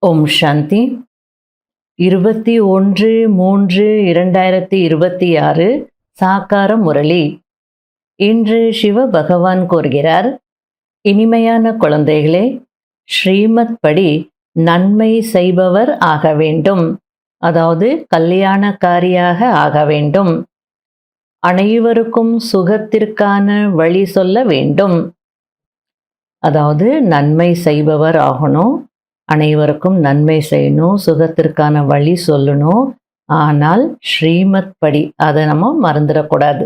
ஓம் சாந்தி. 21/3/2026 சாக்கார முரளி. இன்று சிவ பகவான் கூறுகிறார், இனிமையான குழந்தைகளே, ஸ்ரீமத் படி நன்மை செய்பவர் ஆக வேண்டும். அதாவது கல்யாணக்காரியாக ஆக வேண்டும். அனைவருக்கும் சுகத்திற்கான வழி சொல்ல வேண்டும். அதாவது நன்மை செய்பவர் ஆகணும், அனைவருக்கும் நன்மை செய்யணும், சுகத்திற்கான வழி சொல்லணும். ஆனால் ஸ்ரீமத் படி அதை நம்ம மறந்துடக்கூடாது.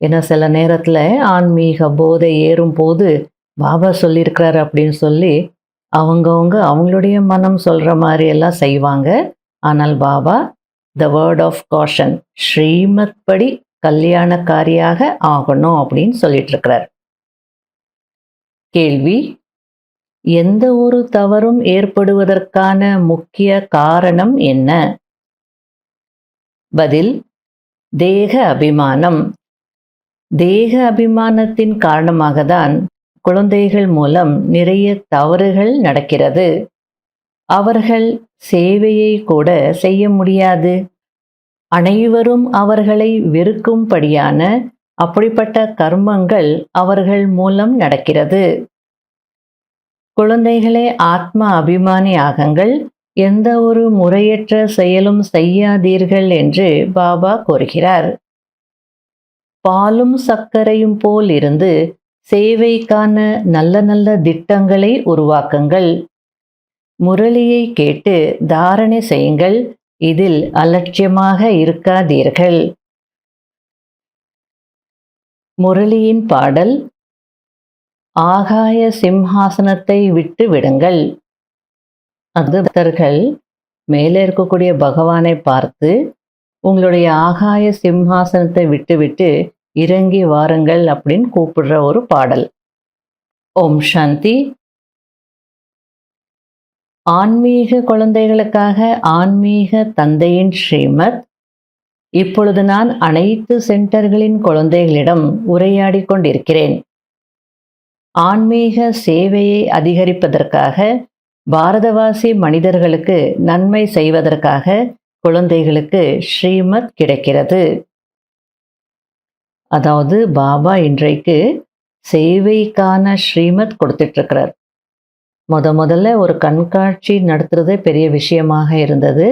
ஏன்னா சில நேரத்தில் ஆன்மீக போதை ஏறும் போது பாபா சொல்லியிருக்கிறார் அப்படின்னு சொல்லி அவங்களுடைய மனம் சொல்கிற மாதிரி எல்லாம் செய்வாங்க. ஆனால் Baba the word of caution, Shrimat படி கல்யாணக்காரியாக ஆகணும் அப்படின்னு சொல்லிட்டு இருக்கிறார். கேள்வி: எந்த ஒரு தவறும் ஏற்படுவதற்கான முக்கிய காரணம் என்ன? பதில்: தேக அபிமானம். தேக அபிமானத்தின் காரணமாக தான் குழந்தைகள் மூலம் நிறைய தவறுகள் நடக்கிறது. அவர்கள் சேவையை கூட செய்ய முடியாது. அனைவரும் அவர்களை வெறுக்கும்படியான அப்படிப்பட்ட கர்மங்கள் அவர்கள் மூலம் நடக்கிறது. குழந்தைகளே, ஆத்ம அபிமானி ஆகுங்கள், எந்த ஒரு முறையற்ற செயலும் செய்யாதீர்கள் என்று பாபா கூறுகிறார். பாலும் சர்க்கரையும் போல் இருந்து சேவைக்கான நல்ல நல்ல திட்டங்களை உருவாக்குங்கள். முரளியை கேட்டு தாரணை செய்யுங்கள், இதில் அலட்சியமாக இருக்காதீர்கள். முரளியின் பாடல்: ஆகாய சிம்ஹாசனத்தை விட்டு விடுங்கள். அது பக்தர்கள் மேலே இருக்கக்கூடிய பகவானை பார்த்து, உங்களுடைய ஆகாய சிம்ஹாசனத்தை விட்டு இறங்கி வாருங்கள் அப்படின்னு கூப்பிடுற ஒரு பாடல். ஓம் சாந்தி. ஆன்மீக குழந்தைகளுக்காக ஆன்மீக தந்தையின் ஸ்ரீமத். இப்பொழுது நான் அனைத்து சென்டர்களின் குழந்தைகளிடம் உரையாடி கொண்டிருக்கிறேன். ஆன்மீக சேவையை அதிகரிப்பதற்காக, பாரதவாசி மனிதர்களுக்கு நன்மை செய்வதற்காக குழந்தைகளுக்கு ஸ்ரீமத் கிடைக்கிறது. அதாவது பாபா இன்றைக்கு சேவைக்கான ஸ்ரீமத் கொடுத்துட்டு இருக்கிறார். முதல்ல ஒரு கண்காட்சி நடத்துறதே பெரிய விஷயமாக இருந்தது.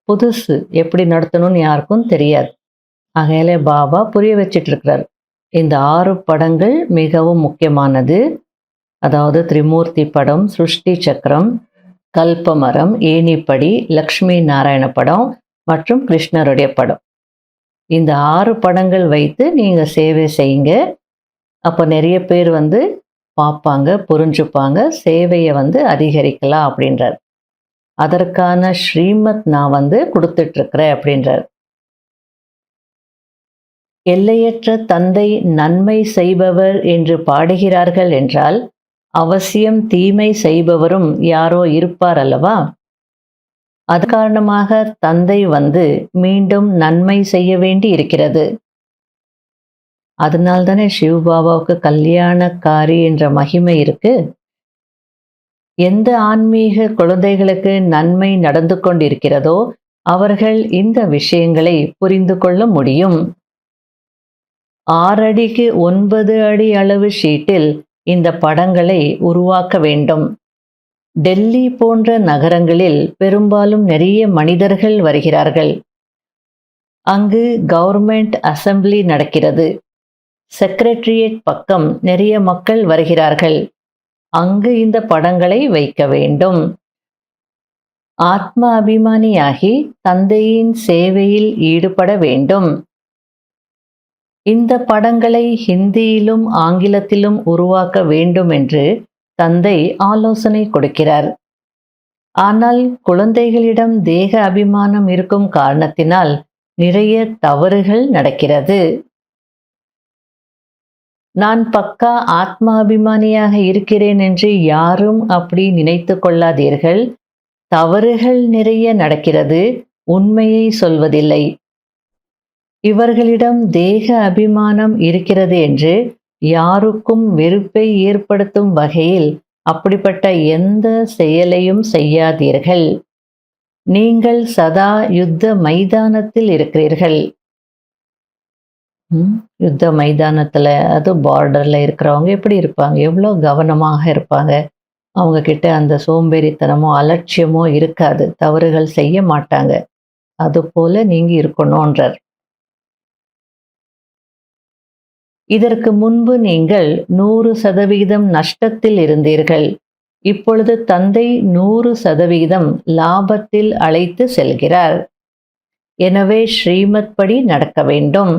புதுசு, எப்படி நடத்தணும்னு யாருக்கும் தெரியாது. ஆகையாலே பாபா புரிய வச்சிட்டு இருக்கிறார். இந்த 6 படங்கள் மிகவும் முக்கியமானது. அதாவது திரிமூர்த்தி படம், சிருஷ்டி சக்கரம், கல்பமரம், ஏணிப்படி, லக்ஷ்மி நாராயண படம் மற்றும் கிருஷ்ணருடைய படம். இந்த 6 படங்கள் வைத்து நீங்கள் சேவை செய்யுங்க. அப்போ நிறைய பேர் பார்ப்பாங்க, புரிஞ்சுப்பாங்க, சேவையை அதிகரிக்கலாம் அப்படின்றார். அதற்கான ஸ்ரீமத் நான் கொடுத்துட்ருக்கிறேன் அப்படின்றார். எல்லையற்ற தந்தை நன்மை செய்பவர் என்று பாடுகிறார்கள் என்றால் அவசியம் தீமை செய்பவரும் யாரோ இருப்பார் அல்லவா? அது காரணமாக தந்தை மீண்டும் நன்மை செய்ய வேண்டி இருக்கிறது. அதனால்தானே சிவபாபாவுக்கு கல்யாணக்காரி என்ற மகிமை இருக்கு. எந்த ஆன்மீக குழந்தைகளுக்கு நன்மை நடந்து கொண்டிருக்கிறதோ அவர்கள் இந்த விஷயங்களை புரிந்து கொள்ள முடியும். 6 அடிக்கு 9 அடி அளவு ஷீட்டில் இந்த படங்களை உருவாக்க வேண்டும். டெல்லி போன்ற நகரங்களில் பெரும்பாலும் நிறைய மனிதர்கள் வருகிறார்கள். அங்கு கவர்மெண்ட் அசெம்பிளி நடக்கிறது. செக்ரட்டரியேட் பக்கம் நிறைய மக்கள் வருகிறார்கள். அங்கு இந்த படங்களை வைக்க வேண்டும். ஆத்ம அபிமானியாகி தந்தையின் சேவையில் ஈடுபட வேண்டும். இந்த படங்களை ஹிந்தியிலும் ஆங்கிலத்திலும் உருவாக்க வேண்டும் என்று தந்தை ஆலோசனை கொடுக்கிறார். ஆனால் குழந்தைகளிடம் தேக அபிமானம் இருக்கும் காரணத்தினால் நிறைய தவறுகள் நடக்கிறது. நான் பக்கா ஆத்ம அபிமானியாக இருக்கிறேன் என்று யாரும் அப்படி நினைத்து கொள்ளாதீர்கள். தவறுகள் நிறைய நடக்கிறது, உண்மையை சொல்வதில்லை. இவர்களிடம் தேக அபிமானம் இருக்கிறது என்று யாருக்கும் வெறுப்பை ஏற்படுத்தும் வகையில் அப்படிப்பட்ட எந்த செயலையும் செய்யாதீர்கள். நீங்கள் சதா யுத்த மைதானத்தில் இருக்கிறீர்கள். ம். யுத்த மைதானத்துல, அது பார்டர்ல இருக்கிறவங்க எப்படி இருப்பாங்க? எவ்வளோ கவனமாக இருப்பாங்க. அவங்க கிட்ட அந்த சோம்பேறித்தனமோ, அலட்சியமோ இருக்காது. தவறுகள் செய்ய மாட்டாங்க. அதுபோல நீங்க இருக்கணுன்றார். இதற்கு முன்பு நீங்கள் 100% நஷ்டத்தில் இருந்தீர்கள். இப்பொழுது தந்தை 100% லாபத்தில் அழைத்து செல்கிறார். எனவே ஸ்ரீமத் படி நடக்க வேண்டும்.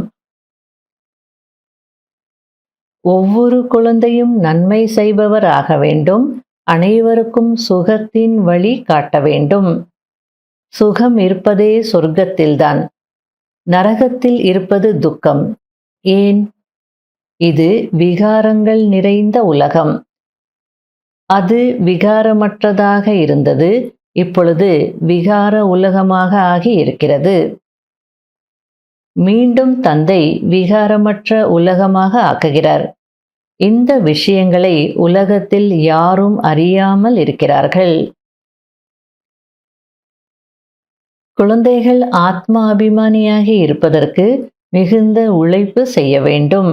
ஒவ்வொரு குழந்தையும் நன்மை செய்பவர் ஆக வேண்டும். அனைவருக்கும் சுகத்தின் வழி காட்ட வேண்டும். சுகம் இருப்பதே சொர்க்கத்தில்தான். நரகத்தில் இருப்பது துக்கம். ஏன்? இது விகாரங்கள் நிறைந்த உலகம். அது விகாரமற்றதாக இருந்தது. இப்பொழுது விகார உலகமாக ஆகி இருக்கிறது. மீண்டும் தந்தை விகாரமற்ற உலகமாக ஆக்குகிறார். இந்த விஷயங்களை உலகத்தில் யாரும் அறியாமல் இருக்கிறார்கள். குழந்தைகள் ஆத்மா அபிமானியாகி இருப்பதற்கு மிகுந்த உழைப்பு செய்ய வேண்டும்.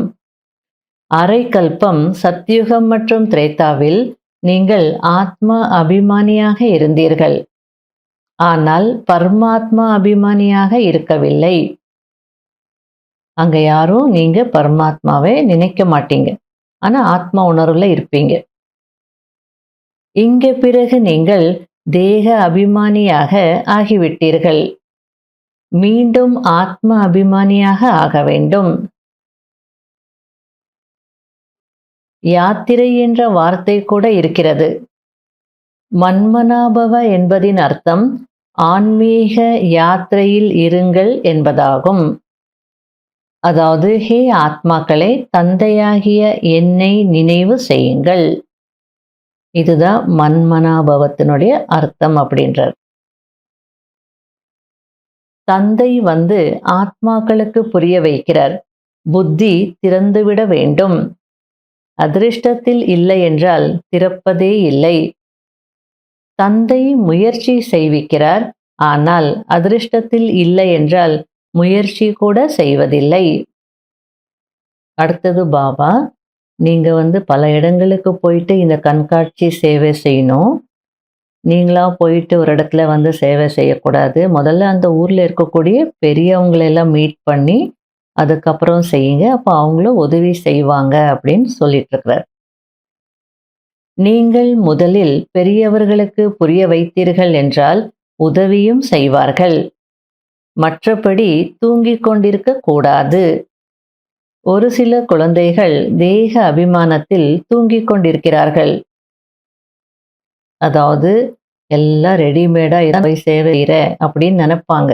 அரை கல்பம் சத்யுகம் மற்றும் திரேதாவில் நீங்கள் ஆத்மா அபிமானியாக இருந்தீர்கள். ஆனால் பரமாத்மா அபிமானியாக இருக்கவில்லை. அங்க யாரும் நீங்க பரமாத்மாவை நினைக்க மாட்டீங்க. ஆனா ஆத்மா உணர்வுல இருப்பீங்க. இங்க பிறகு நீங்கள் தேக அபிமானியாக ஆகிவிட்டீர்கள். மீண்டும் ஆத்ம அபிமானியாக ஆக வேண்டும். யாத்திரை என்ற வார்த்தை கூட இருக்கிறது. மன்மனாபவ என்பதின் அர்த்தம் ஆன்மீக யாத்திரையில் இருங்கள் என்பதாகும். அதாவது, ஹே ஆத்மாக்களே, தந்தையாகிய என்னை நினைவு செய்யுங்கள். இதுதான் மன்மனாபவத்தினுடைய அர்த்தம் அப்படின்றார். தந்தை வந்து ஆத்மாக்களுக்கு புரிய வைக்கிறார். புத்தி திறந்துவிட வேண்டும். அதிர்ஷ்டத்தில் இல்லை என்றால் திறப்பதே இல்லை. தந்தை முயற்சி செய்விக்கிறார். ஆனால் அதிர்ஷ்டத்தில் இல்லை என்றால் முயற்சி கூட செய்வதில்லை. அடுத்தது பாபா, நீங்க வந்து பல இடங்களுக்கு போயிட்டு இந்த கண்காட்சி சேவை செய்யணும். நீங்களா போயிட்டு ஒரு இடத்துல வந்து சேவை செய்யக்கூடாது. முதல்ல அந்த ஊர்ல இருக்கக்கூடிய பெரியவங்களெல்லாம் மீட் பண்ணி அதுக்கப்புறம் செய்யுங்க. அப்போ அவங்களும் உதவி செய்வாங்க அப்படின்னு சொல்லிட்டு இருக்கிறார். நீங்கள் முதலில் பெரியவர்களுக்கு புரிய வைத்தீர்கள் என்றால் உதவியும் செய்வார்கள். மற்றபடி தூங்கிக் கொண்டிருக்க கூடாது. ஒரு சில குழந்தைகள் தேக அபிமானத்தில் தூங்கிக் கொண்டிருக்கிறார்கள். அதாவது எல்லாம் ரெடிமேடா போய் சேவையிற அப்படின்னு நினைப்பாங்க.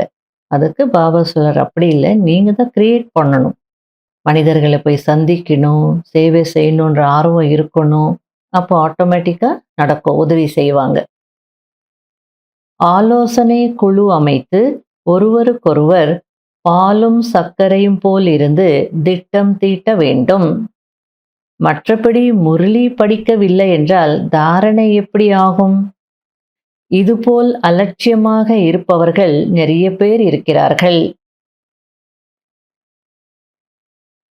அதுக்கு பாபா சொல்றார், அப்படி இல்லை, நீங்க தான் கிரியேட் பண்ணணும். மனிதர்களை போய் சந்திக்கணும், சேவை செய்யணுன்ற ஆர்வம் இருக்கணும். அப்போ ஆட்டோமேட்டிக்கா நடக்கும், உதவி செய்வாங்க. ஆலோசனை குழு அமைத்து ஒருவருக்கொருவர் பாலும் சர்க்கரையும் போல் இருந்து திட்டம் தீட்ட வேண்டும். மற்றபடி முரளி படிக்கவில்லை என்றால் தாரணை எப்படி ஆகும்? இதுபோல் அலட்சியமாக இருப்பவர்கள் நிறைய பேர் இருக்கிறார்கள்.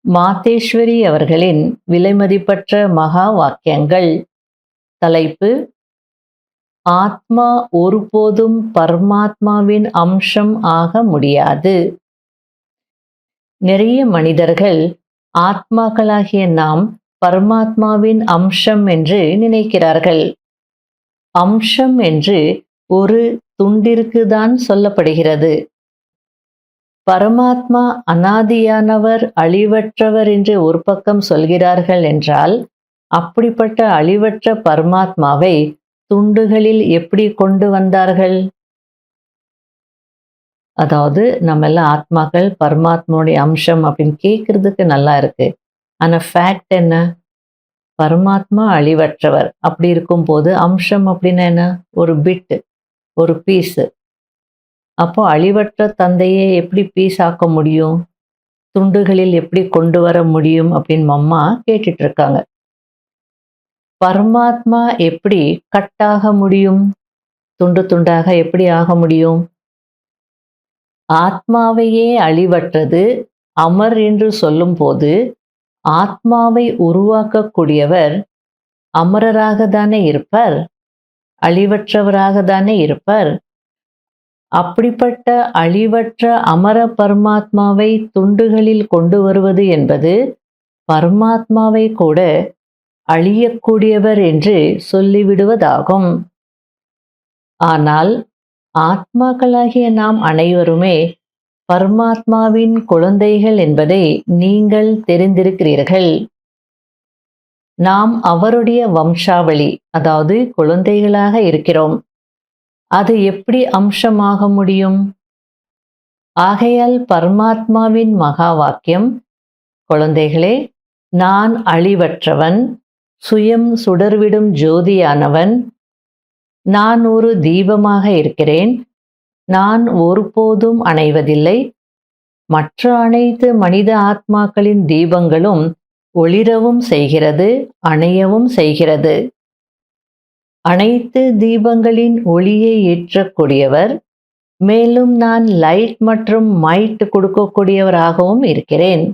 மாதேஸ்வரி அவர்களின் விலைமதிப்பற்ற மகா வாக்கியங்கள். தலைப்பு: ஆத்மா ஒருபோதும் பரமாத்மாவின் அம்சம் ஆக முடியாது. நிறைய மனிதர்கள் ஆத்மாக்களாகிய நாம் பரமாத்மாவின் அம்சம் என்று நினைக்கிறார்கள். அம்சம் என்று ஒரு துண்டிற்கு தான் சொல்லப்படுகிறது. பரமாத்மா அனாதியானவர், அழிவற்றவர் என்று ஒரு பக்கம் சொல்கிறார்கள் என்றால், அப்படிப்பட்ட அழிவற்ற பரமாத்மாவை துண்டுகளில் எப்படி கொண்டு வந்தார்கள்? அதாவது நம்ம எல்லாம் ஆத்மாக்கள் பரமாத்மாவுடைய அம்சம் அப்படின்னு கேட்கறதுக்கு நல்லா இருக்கு. ஆனா ஃபேக்ட் என்ன? பரமாத்மா அழிவற்றவர். அப்படி இருக்கும்போது அம்சம் அப்படின்னா என்ன? ஒரு பிட், ஒரு பீஸ். அப்போ அழிவற்ற தந்தையை எப்படி பீஸ் ஆக்க முடியும்? துண்டுகளில் எப்படி கொண்டு வர முடியும் அப்படின்னு அம்மா கேட்டுட்டு இருக்காங்க. பரமாத்மா எப்படி கட்டாக முடியும்? துண்டு துண்டாக எப்படி ஆக முடியும்? ஆத்மாவையே அழிவற்றது அமர் என்று சொல்லும்போது, ஆத்மாவை உருவாக்கக்கூடியவர் அமரராக தானே இருப்பார், அழிவற்றவராக தானே இருப்பார். அப்படிப்பட்ட அழிவற்ற அமர பரமாத்மாவை துண்டுகளில் கொண்டு வருவது என்பது பரமாத்மாவை கூட அழியக்கூடியவர் என்று சொல்லிவிடுவதாகும். ஆனால் ஆத்மாக்களாகிய நாம் அனைவருமே பரமாத்மாவின் குழந்தைகள் என்பதை நீங்கள் தெரிந்திருக்கிறீர்கள். நாம் அவருடைய வம்சாவளி, அதாவது குழந்தைகளாக இருக்கிறோம். அது எப்படி அம்சமாக முடியும்? ஆகையால் பரமாத்மாவின் மகா வாக்கியம், குழந்தைகளே, நான் அழிவற்றவன், சுயம் சுடர்விடும் ஜோதியானவன், நான் ஒரு தீபமாக இருக்கிறேன், நான் ஒருபோதும் அணைவதில்லை, மற்ற அனைத்து மனித ஆத்மாக்களின் தீபங்களும் ஒளிரவும் செய்கிறது, அணையவும் செய்கிறது. அனைத்து தீபங்களின் ஒளியை ஏற்றக்கூடியவர், மேலும் நான் லைட் மற்றும் மைட் கொடுக்கக்கூடியவராகவும் இருக்கிறேன்.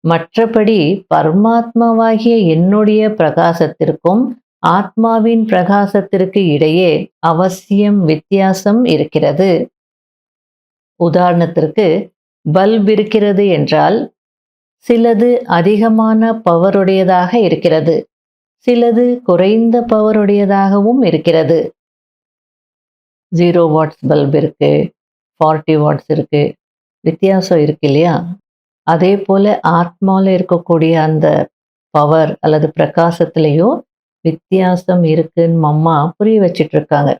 மற்றபடி பரமாத்மாவாகிய என்னுடைய பிரகாசத்திற்கும் ஆத்மாவின் பிரகாசத்திற்கு இடையே அவசியம் வித்தியாசம் இருக்கிறது. உதாரணத்திற்கு, பல்ப் இருக்கிறது என்றால் சிலது அதிகமான பவருடையதாக இருக்கிறது, சிலது குறைந்த பவருடையதாகவும் இருக்கிறது. 0 வாட்ஸ் பல்ப் இருக்கு, 40 வாட்ஸ் இருக்கு, வித்தியாசம் இருக்கு இல்லையா? அதே போல ஆத்மாவில் இருக்கக்கூடிய அந்த பவர் அல்லது பிரகாசத்திலையும் வித்தியாசம் இருக்குன்னு அம்மா புரிய வச்சிட்டு இருக்காங்க.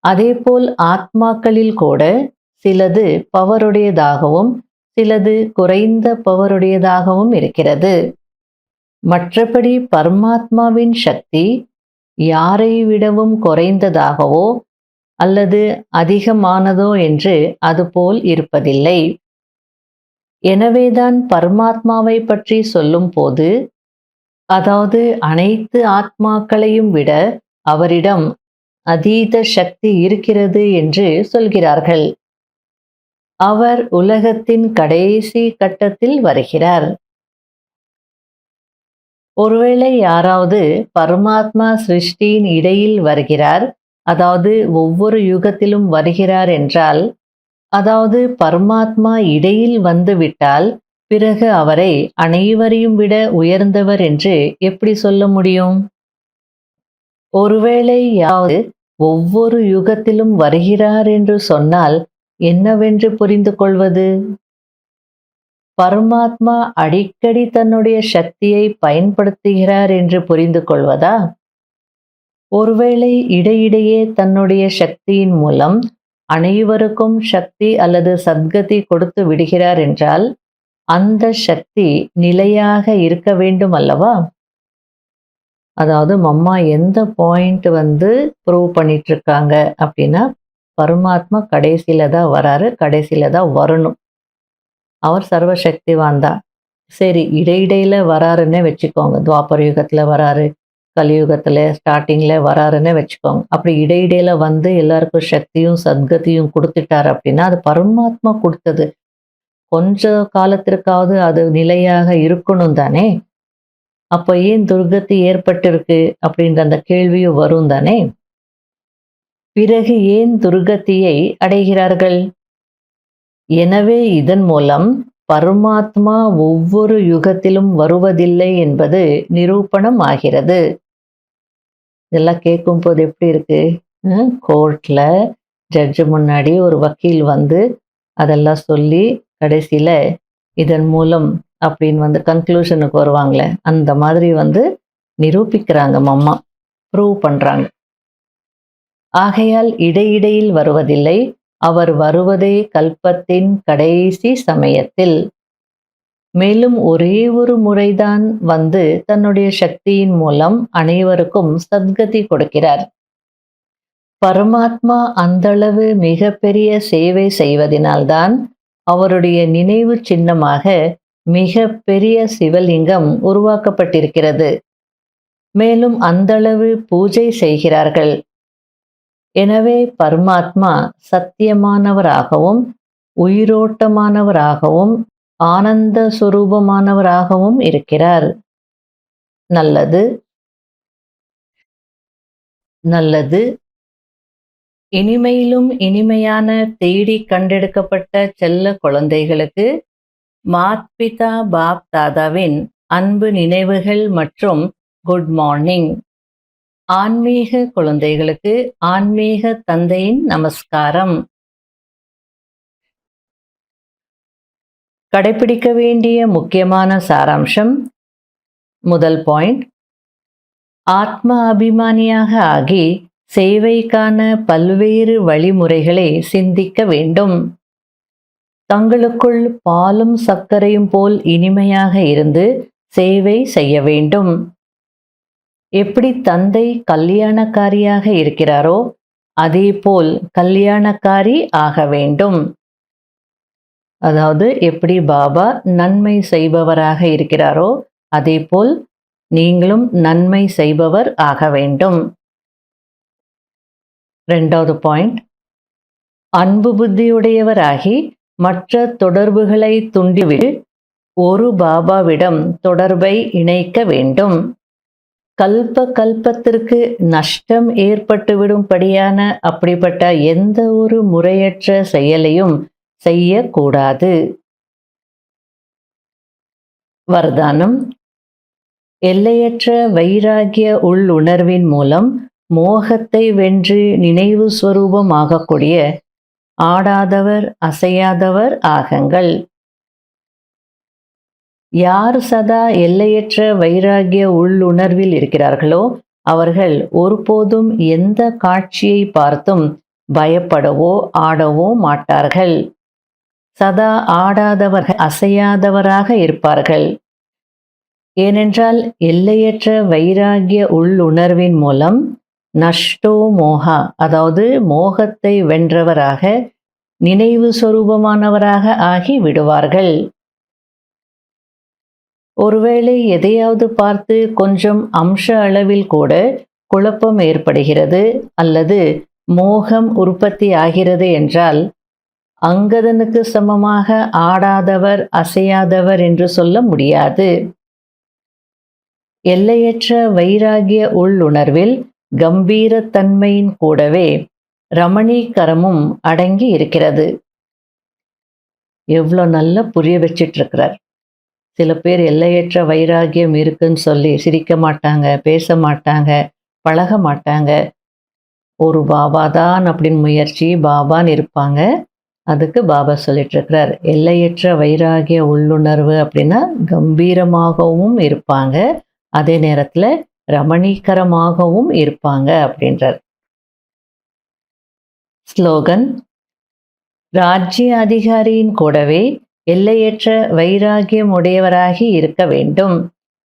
அதே போல் ஆத்மாக்களில் கூட சிலது பவருடையதாகவும் சிலது குறைந்த பவருடையதாகவும் இருக்கிறது. மற்றபடி பரமாத்மாவின் சக்தி யாரை விடவும் குறைந்ததாகவோ அல்லது அதிகமானதோ என்று அதுபோல் இருப்பதில்லை. எனவேதான் பரமாத்மாவை பற்றி சொல்லும் போது, அதாவது அனைத்து ஆத்மாக்களையும் விட அவரிடம் அதீத சக்தி இருக்கிறது என்று சொல்கிறார்கள். அவர் உலகத்தின் கடைசி கட்டத்தில் வருகிறார். ஒருவேளை யாராவது பரமாத்மா சிருஷ்டியின் இடையில் வருகிறார், அதாவது ஒவ்வொரு யுகத்திலும் வருகிறார் என்றால், அதாவது பரமாத்மா இடையில் வந்துவிட்டால் பிறகு அவரை அனைவரையும் விட உயர்ந்தவர் என்று எப்படி சொல்ல முடியும்? ஒருவேளை யாவது ஒவ்வொரு யுகத்திலும் வருகிறார் என்று சொன்னால் என்னவென்று புரிந்து கொள்வது? பரமாத்மா அடிக்கடி தன்னுடைய சக்தியை பயன்படுத்துகிறார் என்று புரிந்து கொள்வதா? ஒருவேளை இடையிடையே தன்னுடைய சக்தியின் மூலம் அனைவருக்கும் சக்தி அல்லது சத்கதி கொடுத்து விடுகிறார் என்றால் அந்த சக்தி நிலையாக இருக்க வேண்டும் அல்லவா? அதாவது மம்மா எந்த பாயிண்ட் ப்ரூவ் பண்ணிட்டு இருக்காங்க அப்படின்னா, பரமாத்மா கடைசியில தான் வராரு, கடைசியில தான் வரணும். அவர் சர்வசக்திவான் தான். சரி, இடையிடையில வராருன்னே வச்சுக்கோங்க. துவாபர யுகத்துல வராரு, கலியுகத்துல ஸ்டார்டிங்ல வராருன்னு வச்சுக்கோங்க. அப்படி இடையிடையில எல்லாருக்கும் சக்தியும் சத்கதியும் கொடுத்துட்டாரு அப்படின்னா அது பரமாத்மா கொடுத்தது. கொஞ்ச காலத்திற்காவது அது நிலையாக இருக்கணும் தானே. அப்ப ஏன் துர்கதி ஏற்பட்டிருக்கு அப்படின்ற அந்த கேள்வியும் வரும் தானே. பிறகு ஏன் துர்கதியை அடைகிறார்கள்? எனவே இதன் மூலம் பரமாத்மா ஒவ்வொரு யுகத்திலும் வருவதில்லை என்பது நிரூபணம் ஆகிறது. இதெல்லாம் கேட்கும் போது எப்படி இருக்கு? கோர்ட்ல ஜட்ஜு முன்னாடி ஒரு வக்கீல் அதெல்லாம் சொல்லி கடைசியில இதன் மூலம் அப்படின்னு கன்க்ளூஷனுக்கு வருவாங்களே, அந்த மாதிரி நிரூபிக்கிறாங்க மம்மா, ப்ரூவ் பண்றாங்க. ஆகையால் இடையிடையில் வருவதில்லை, அவர் வருவதே கல்பத்தின் கடைசி சமயத்தில். மேலும் ஒரே ஒரு முறைதான் தன்னுடைய சக்தியின் மூலம் அனைவருக்கும் சத்கதி கொடுக்கிறார். பரமாத்மா அந்தளவு மிகப்பெரிய சேவை செய்வதனால்தான் அவருடைய நினைவு சின்னமாக மிக பெரிய சிவலிங்கம் உருவாக்கப்பட்டிருக்கிறது. மேலும் அந்தளவு பூஜை செய்கிறார்கள். எனவே பரமாத்மா சத்தியமானவராகவும் உயிரோட்டமானவராகவும் ஆனந்த சுரூபமானவராகவும் இருக்கிறார். நல்லது, நல்லது. இனிமையிலும் இனிமையான தேடி கண்டெடுக்கப்பட்ட செல்ல குழந்தைகளுக்கு மாத்பிதா பாப் தாதாவின் அன்பு நினைவுகள் மற்றும் குட் மார்னிங். ஆன்மீக குழந்தைகளுக்கு ஆன்மீக தந்தையின் நமஸ்காரம். கடைபிடிக்க வேண்டிய முக்கியமான சாராம்சம். முதல் பாயிண்ட், ஆத்ம அபிமானியாக ஆகி சேவைக்கான பல்வேறு வழிமுறைகளை சிந்திக்க வேண்டும். தங்களுக்குள் பாலும் சர்க்கரையும் போல் இனிமையாக இருந்து சேவை செய்ய வேண்டும். எப்படி தந்தை கல்யாணக்காரியாக இருக்கிறாரோ அதேபோல் கல்யாணக்காரி ஆக வேண்டும். அதாவது எப்படி பாபா நன்மை செய்பவராக இருக்கிறாரோ அதேபோல் நீங்களும் நன்மை செய்பவர் ஆக வேண்டும். இரண்டாவது பாயிண்ட், அன்பு புத்தியுடையவராகி மற்ற தொடர்புகளை துண்டிவிட்டு ஒரு பாபாவிடம் தொடர்பை இணைக்க வேண்டும். கல்ப கல்பத்திற்கு நஷ்டம் ஏற்பட்டுவிடும்படியான அப்படிப்பட்ட எந்த ஒரு முறையற்ற செயலையும் செய்யக்கூடாது. வரதானம். எல்லையற்ற வைராகிய உள்ளுணர்வின் மூலம் மோகத்தை வென்று நினைவு ஸ்வரூபமாகக்கூடிய ஆடாதவர் அசையாதவர் ஆகுங்கள். யார் சதா எல்லையற்ற வைராகிய உள்ளுணர்வில் இருக்கிறார்களோ அவர்கள் ஒருபோதும் எந்த காட்சியை பார்த்தும் பயப்படவோ ஆடவோ மாட்டார்கள். சதா ஆடாதவர்கள் அசையாதவராக இருப்பார்கள். ஏனென்றால் எல்லையற்ற வைராகிய உள்ளுணர்வின் மூலம் நஷ்டோ மோகா, அதாவது மோகத்தை வென்றவராக நினைவு சொரூபமானவராக ஆகி விடுவார்கள். ஒருவேளை எதையாவது பார்த்து கொஞ்சம் அம்ச அளவில் கூட குழப்பம் ஏற்படுகிறது அல்லது மோகம் உற்பத்தி ஆகிறது என்றால் அங்கதனுக்கு சமமாக ஆடாதவர் அசையாதவர் என்று சொல்ல முடியாது. எல்லையற்ற வைராகிய உள்ளுணர்வில் கம்பீரத்தன்மையின் கூடவே ரமணீகரமும் அடங்கி இருக்கிறது. எவ்வளோ நல்லா புரிய வச்சிட்டு இருக்கிறார். சில பேர் எல்லையற்ற வைராகியம் இருக்குன்னு சொல்லி சிரிக்க மாட்டாங்க, பேச மாட்டாங்க, பழக மாட்டாங்க. ஒரு பாபா தான் அப்படின்னு முயற்சி பாபான்னு இருப்பாங்க. அதுக்கு பாபா சொல்லிட்டு இருக்கிறார், எல்லையற்ற வைராகிய உள்ளுணர்வு அப்படின்னா கம்பீரமாகவும் இருப்பாங்க, அதே நேரத்தில் ரமணீகரமாகவும் இருப்பாங்க அப்படின்றார். ஸ்லோகன். ராஜ்ய அதிகாரியின் கூடவே எல்லையற்ற வைராகியம் உடையவராகி இருக்க வேண்டும்.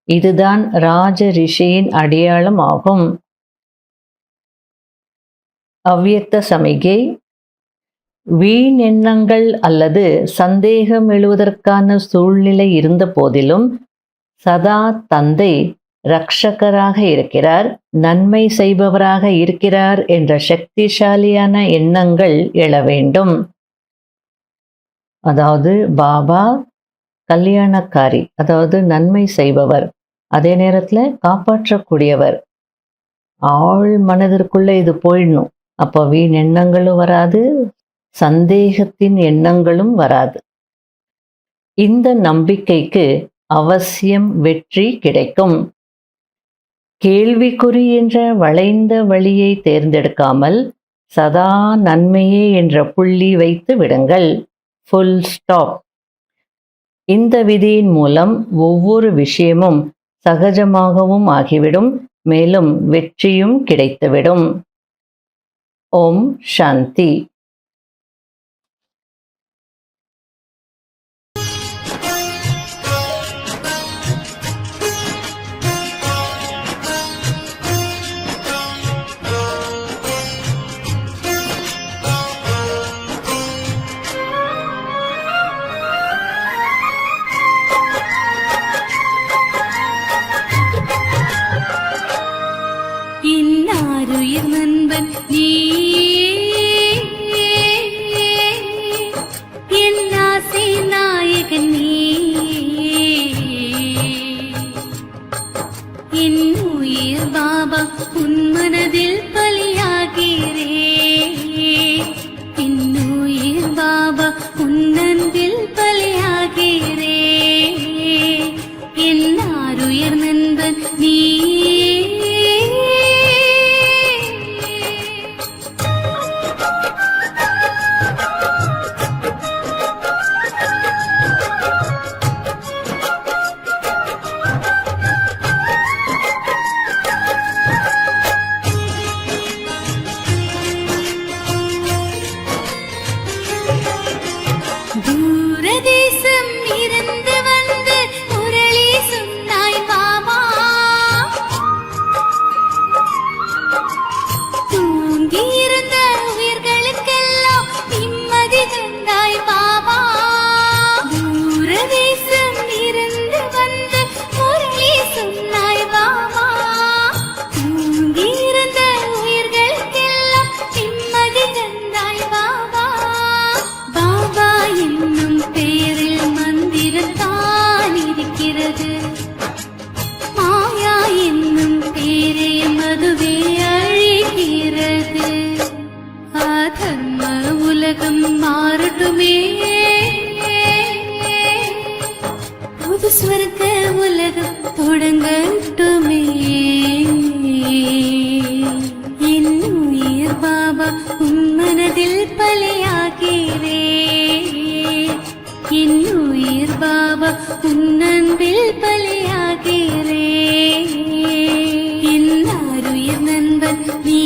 இதுதான் ராஜ ரிஷியின் அடையாளம் ஆகும். அவ்யக்த சமிகை. வீண் எண்ணங்கள் அல்லது சந்தேகம் எழுவதற்கான சூழ்நிலை இருந்த போதிலும் சதா தந்தை ரக்ஷகராக இருக்கிறார், நன்மை செய்பவராக இருக்கிறார் என்ற சக்திசாலியான எண்ணங்கள் எழ வேண்டும். அதாவது பாபா கல்யாணக்காரி, அதாவது நன்மை செய்பவர், அதே நேரத்தில் காப்பாற்றக்கூடியவர். ஆழ் மனதிற்குள்ள இது போயிடணும். அப்போ வீண் எண்ணங்களும் வராது, சந்தேகத்தின் எண்ணங்களும் வராது. இந்த நம்பிக்கைக்கு அவசியம் வெற்றி கிடைக்கும். கேள்விக்குறி என்ற வளைந்த வழியை தேர்ந்தெடுக்காமல் சதா நன்மையே என்ற புள்ளி வைத்து விடுங்கள். Full stop. இந்த விதியின் மூலம் ஒவ்வொரு விஷயமும் சகஜமாகவும் ஆகிவிடும், மேலும் வெற்றியும் கிடைத்துவிடும். ஓம் சாந்தி. நண்பன் நீ, என் ஆசை நாயகன் நீ, என் உயிர் பாபா உன் மனதில் பலியாகிறே, என் உயிர் பாபா உன் அன்பில் பலியாகிறே, என் ஆருயிர் நண்பன் நீ. தூரதேசம் இருந்து வந்து முரளி சொன்னாய் பாபா, தூங்கியிருந்த உயிர்களுக்கெல்லாம் நிம்மதி தந்தாய் பாபா. தூரதேசம் இருந்து வந்து முரளி சொன்னாய் பாபா, தூங்கியிருந்த உயிர்களுக்கெல்லாம் நிம்மதி தந்தாய் பாபா. பாபா என்னும் பெயரில் மந்திரத்தான் இருக்கிறது, மாயா என்னும் பேரே மதுவே அழிகிறது. அதர்ம உலகம் மாறட்டுமே, புது ஸ்வர்க்க உலகம் தொடங்கட்டுமே. என் உயிர் பாபா உன் மனதில் பலியாகிறே, என் உயிர் பாபா உன் அன்பில் பலியாகிறே, என் ஆருயிர் நண்பன் நீ.